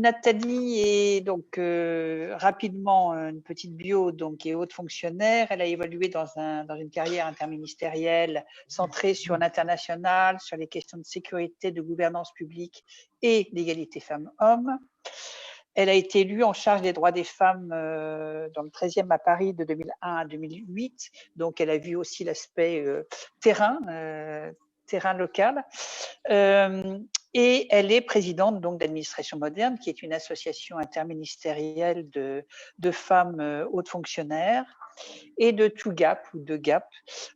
Nathalie est donc rapidement une petite bio, donc est haute fonctionnaire. Elle a évolué dans une carrière interministérielle centrée sur l'international, sur les questions de sécurité, de gouvernance publique et d'égalité femmes-hommes. Elle a été élue en charge des droits des femmes dans le 13e à Paris de 2001 à 2008. Donc, elle a vu aussi l'aspect terrain local. Et elle est présidente donc d'Administration Moderne, qui est une association interministérielle de femmes hautes fonctionnaires, et de ToGap ou de GAP.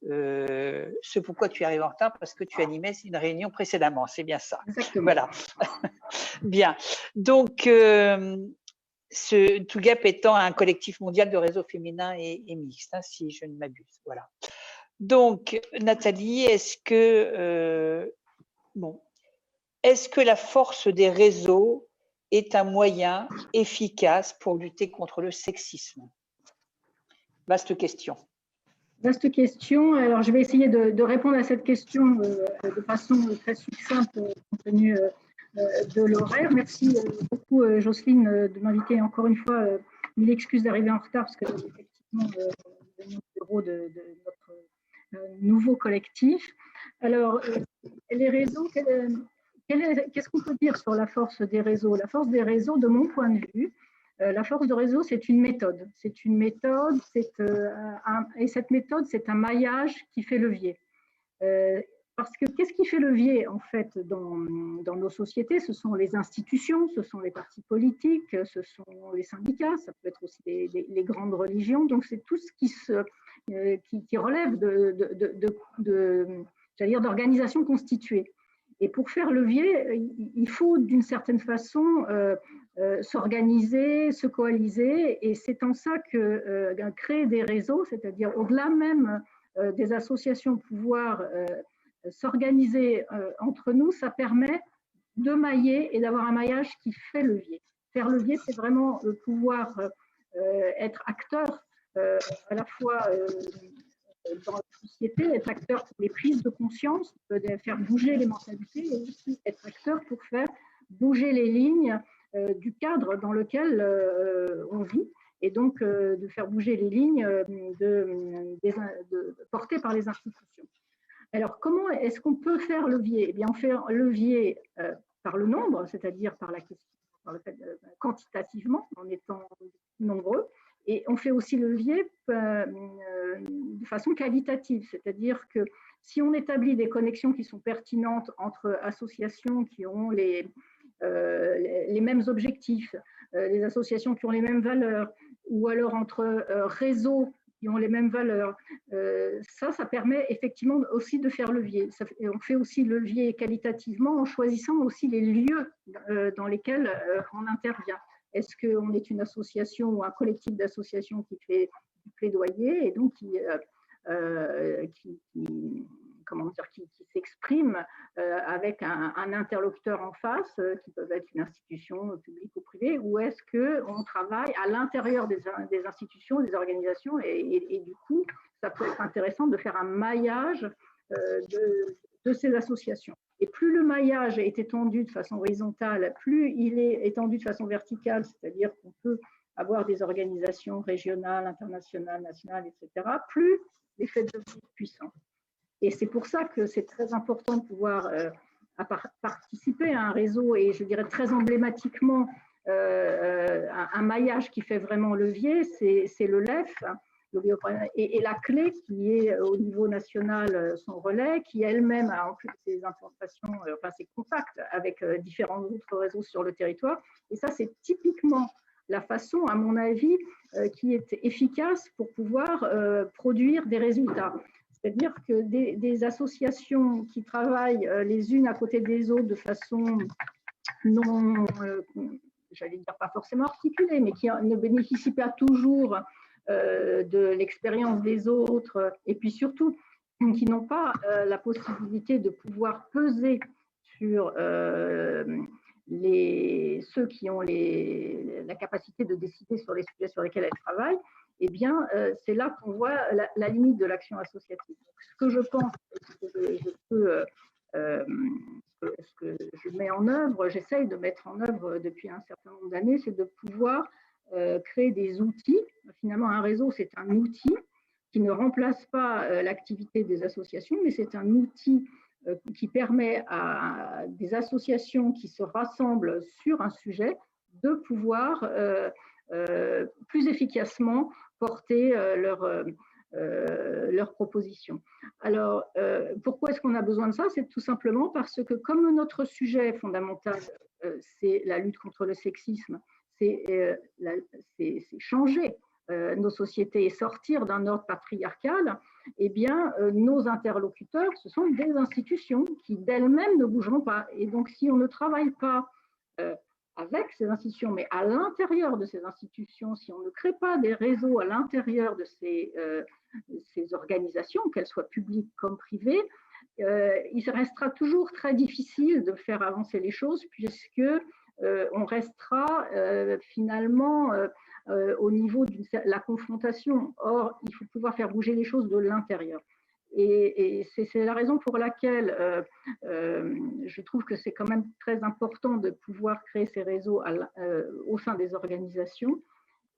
Ce pourquoi tu arrives en retard, parce que tu animais une réunion précédemment, c'est bien ça. Exactement. Voilà. Bien. Donc, ToGap étant un collectif mondial de réseaux féminins et mixtes, hein, si je ne m'abuse. Voilà. Donc, Nathalie, est-ce que la force des réseaux est un moyen efficace pour lutter contre le sexisme? Vaste question. Vaste question. Alors, je vais essayer de répondre à cette question de façon très succincte compte tenu de l'horaire. Merci beaucoup, Jocelyne, de m'inviter encore une fois. Mille excuses d'arriver en retard parce que effectivement, le numéro de notre nouveau collectif. Alors, les réseaux, qu'est-ce qu'on peut dire sur la force des réseaux? La force des réseaux, de mon point de vue, la force de réseau, c'est une méthode. C'est une méthode, et cette méthode, c'est un maillage qui fait levier. Parce que qu'est-ce qui fait levier, en fait, dans nos sociétés? Ce sont les institutions, ce sont les partis politiques, ce sont les syndicats, ça peut être aussi les grandes religions. Donc, c'est tout ce qui relève d'organisations constituées. Et pour faire levier, il faut d'une certaine façon s'organiser, se coaliser, et c'est en ça que créer des réseaux, c'est-à-dire au-delà même des associations, pouvoir s'organiser entre nous, ça permet de mailler et d'avoir un maillage qui fait levier. Faire levier, c'est vraiment pouvoir être acteur à la fois dans la société, être acteur pour les prises de conscience, faire bouger les mentalités, et aussi être acteur pour faire bouger les lignes du cadre dans lequel on vit, et donc de faire bouger les lignes portées par les institutions. Alors, comment est-ce qu'on peut faire levier? Eh bien, on fait levier par le nombre, c'est-à-dire par le fait, quantitativement, en étant nombreux, et on fait aussi levier de façon qualitative, c'est-à-dire que si on établit des connexions qui sont pertinentes entre associations qui ont les mêmes objectifs, les associations qui ont les mêmes valeurs, ou alors entre réseaux qui ont les mêmes valeurs, ça permet effectivement aussi de faire levier. On fait aussi levier qualitativement en choisissant aussi les lieux dans lesquels on intervient. Est-ce qu'on est une association ou un collectif d'associations qui fait du plaidoyer et donc qui s'exprime avec un interlocuteur en face, qui peut être une institution publique ou privée, ou est-ce qu'on travaille à l'intérieur des institutions, des organisations, et du coup, ça peut être intéressant de faire un maillage de ces associations. Et plus le maillage est étendu de façon horizontale, plus il est étendu de façon verticale, c'est-à-dire qu'on peut avoir des organisations régionales, internationales, nationales, etc., plus l'effet de levier est puissant. Et c'est pour ça que c'est très important de pouvoir participer à un réseau, et je dirais très emblématiquement un maillage qui fait vraiment levier, c'est le LEF, et la clé qui est au niveau national son relais, qui elle-même a en plus ses implantations, ses contacts avec différents autres réseaux sur le territoire. Et ça, c'est typiquement la façon, à mon avis, qui est efficace pour pouvoir produire des résultats. C'est-à-dire que des associations qui travaillent les unes à côté des autres de façon non, j'allais dire pas forcément articulée, mais qui ne bénéficient pas toujours de l'expérience des autres, et puis surtout qui n'ont pas la possibilité de pouvoir peser sur ceux qui ont la capacité de décider sur les sujets sur lesquels elles travaillent, eh bien, c'est là qu'on voit la limite de l'action associative. Donc, ce que je pense, ce que je peux ce que je mets en œuvre, j'essaye de mettre en œuvre depuis un certain nombre d'années, c'est de pouvoir créer des outils. Finalement, un réseau, c'est un outil qui ne remplace pas l'activité des associations, mais c'est un outil qui permet à des associations qui se rassemblent sur un sujet de pouvoir plus efficacement porter leurs propositions. Alors, pourquoi est-ce qu'on a besoin de ça? C'est tout simplement parce que comme notre sujet fondamental, c'est la lutte contre le sexisme, c'est changer nos sociétés et sortir d'un ordre patriarcal, eh bien, nos interlocuteurs, ce sont des institutions qui d'elles-mêmes ne bougeront pas. Et donc, si on ne travaille pas avec ces institutions, mais à l'intérieur de ces institutions, si on ne crée pas des réseaux à l'intérieur de ces organisations, qu'elles soient publiques comme privées, il restera toujours très difficile de faire avancer les choses puisque on restera finalement au niveau de la confrontation. Or, il faut pouvoir faire bouger les choses de l'intérieur. Et c'est la raison pour laquelle je trouve que c'est quand même très important de pouvoir créer ces réseaux au sein des organisations.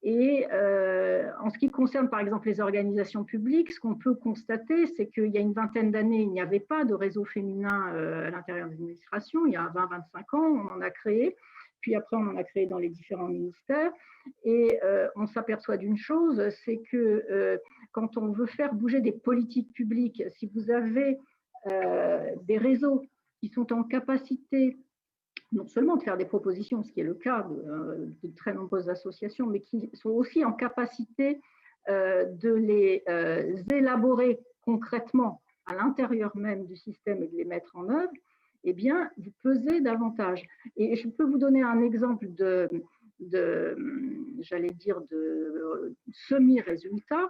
Et en ce qui concerne par exemple les organisations publiques, ce qu'on peut constater, c'est qu'il y a une vingtaine d'années, il n'y avait pas de réseau féminin à l'intérieur des administrations. Il y a 20-25 ans, on en a créé. Puis après, on en a créé dans les différents ministères. Et on s'aperçoit d'une chose, c'est que quand on veut faire bouger des politiques publiques, si vous avez des réseaux qui sont en capacité non seulement de faire des propositions, ce qui est le cas de très nombreuses associations, mais qui sont aussi en capacité de les élaborer concrètement à l'intérieur même du système et de les mettre en œuvre, eh bien, vous pesez davantage. Et je peux vous donner un exemple j'allais dire, de semi-résultat.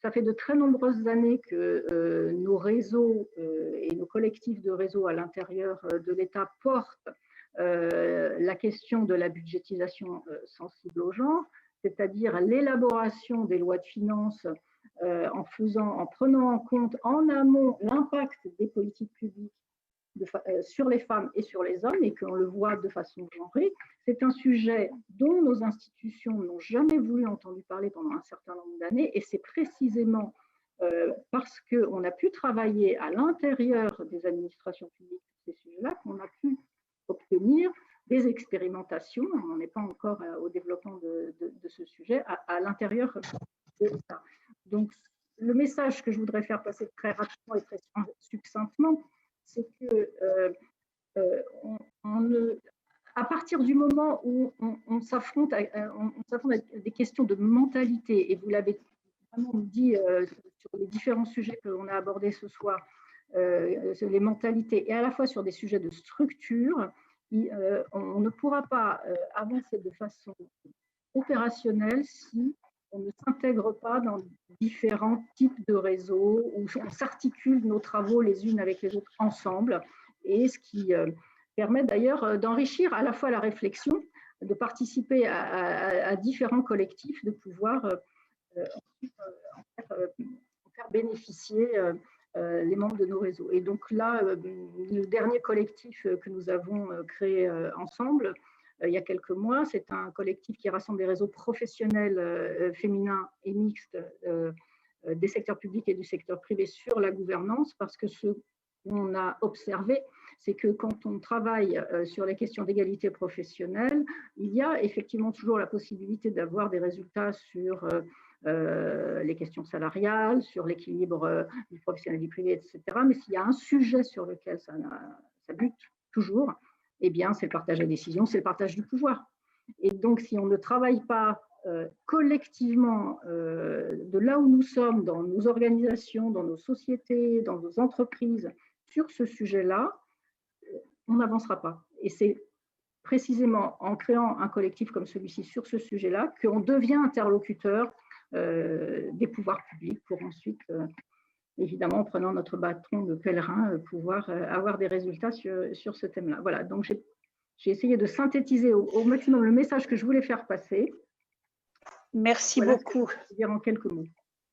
Ça fait de très nombreuses années que nos réseaux et nos collectifs de réseaux à l'intérieur de l'État portent la question de la budgétisation sensible au genre, c'est-à-dire l'élaboration des lois de finances en prenant en compte en amont l'impact des politiques publiques sur les femmes et sur les hommes, et qu'on le voit de façon genrée. C'est un sujet dont nos institutions n'ont jamais voulu entendre parler pendant un certain nombre d'années, et c'est précisément parce qu'on a pu travailler à l'intérieur des administrations publiques sur ces sujets-là qu'on a pu obtenir des expérimentations. On n'est pas encore au développement de ce sujet à l'intérieur de l'État. Donc, le message que je voudrais faire passer très rapidement et très succinctement, c'est que à partir du moment où on s'affronte à des questions de mentalité, et vous l'avez vraiment dit sur les différents sujets que l'on a abordés ce soir, sur les mentalités, et à la fois sur des sujets de structure, on ne pourra pas avancer de façon opérationnelle si on ne s'intègre pas dans différents types de réseaux, où on s'articule nos travaux les unes avec les autres ensemble, et ce qui permet d'ailleurs d'enrichir à la fois la réflexion, de participer à différents collectifs, de pouvoir en faire bénéficier les membres de nos réseaux. Et donc là, le dernier collectif que nous avons créé ensemble, il y a quelques mois, c'est un collectif qui rassemble des réseaux professionnels féminins et mixtes des secteurs publics et du secteur privé sur la gouvernance, parce que ce qu'on a observé, c'est que quand on travaille sur les questions d'égalité professionnelle, il y a effectivement toujours la possibilité d'avoir des résultats sur les questions salariales, sur l'équilibre du professionnel et du privé, etc. Mais s'il y a un sujet sur lequel ça bute toujours, eh bien, c'est le partage des décisions, c'est le partage du pouvoir. Et donc, si on ne travaille pas collectivement de là où nous sommes, dans nos organisations, dans nos sociétés, dans nos entreprises, sur ce sujet-là, on n'avancera pas. Et c'est précisément en créant un collectif comme celui-ci sur ce sujet-là qu'on devient interlocuteur des pouvoirs publics pour ensuite, évidemment, en prenant notre bâton de pèlerin, pouvoir avoir des résultats sur ce thème-là. Voilà, donc j'ai essayé de synthétiser au maximum le message que je voulais faire passer. Merci beaucoup. Ce que je veux dire en quelques mots.